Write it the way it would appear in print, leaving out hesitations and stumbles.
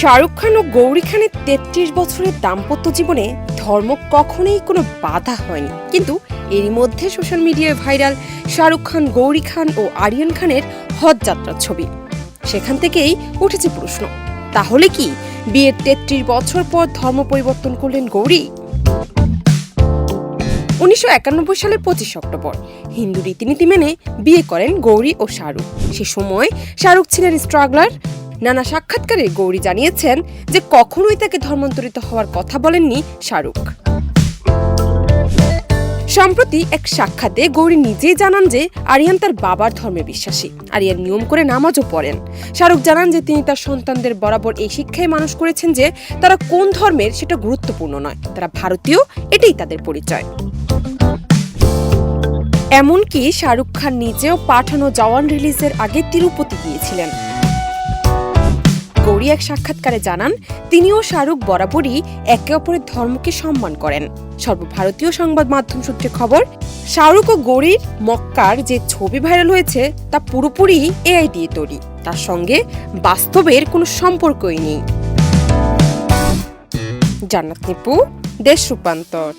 শাহরুখ খান ও গৌরী খানের ৩৩ বছরের দাম্পত্য জীবনে ধর্ম কখনোই কোনো বাধা হয়নি, কিন্তু এরই মধ্যে সোশ্যাল মিডিয়ায় ভাইরাল শাহরুখ খান, গৌরী খান ও আরিয়ান খানের হজ যাত্রার ছবি। সেখান থেকেই উঠেছে প্রশ্ন, তাহলে কি বিয়ের ৩৩ বছর পর ধর্ম পরিবর্তন করলেন গৌরী? ১৯৯১ সালের ২৫ অক্টোবর হিন্দু রীতিনীতি মেনে বিয়ে করেন গৌরী ও শাহরুখ। সে সময় শাহরুখ ছিলেন স্ট্রাগলার। নানা সাক্ষাৎকারে গৌরী জানিয়েছেন যে কখনোই তাকে ধর্মান্তরিত হওয়ার কথা বলেননি শাহরুখ। সম্প্রতি এক সাক্ষাতে গৌরী নিজেই জানান যে আরিয়ান তার বাবার ধর্মে বিশ্বাসী। আরিয়ান নিয়ম করে নামাজও পড়েন। শাহরুখ জানান যে তিনি তার সন্তানদের বরাবর এই শিক্ষায় মানুষ করেছেন যে তারা কোন ধর্মের সেটা গুরুত্বপূর্ণ নয়, তারা ভারতীয়, এটাই তাদের পরিচয়। এমনকি শাহরুখ খান নিজেও পাঠানো জওয়ান রিলিজের আগে তিরুপতি গিয়েছিলেন। গৌরী এক সাক্ষাৎকারে জানান তিনিও শাহরুখ বরাবরই একে অপরের ধর্মকে সম্মান করেন। সর্বভারতীয় সংবাদ মাধ্যম সূত্রে খবর, শাহরুখ ও গৌরীর মক্কার যে ছবি ভাইরাল হয়েছে তা পুরোপুরি এআই দিয়ে তৈরি, তার সঙ্গে বাস্তবের কোনো সম্পর্কই নেই। জান্নাত নিপু, দেশ রূপান্তর।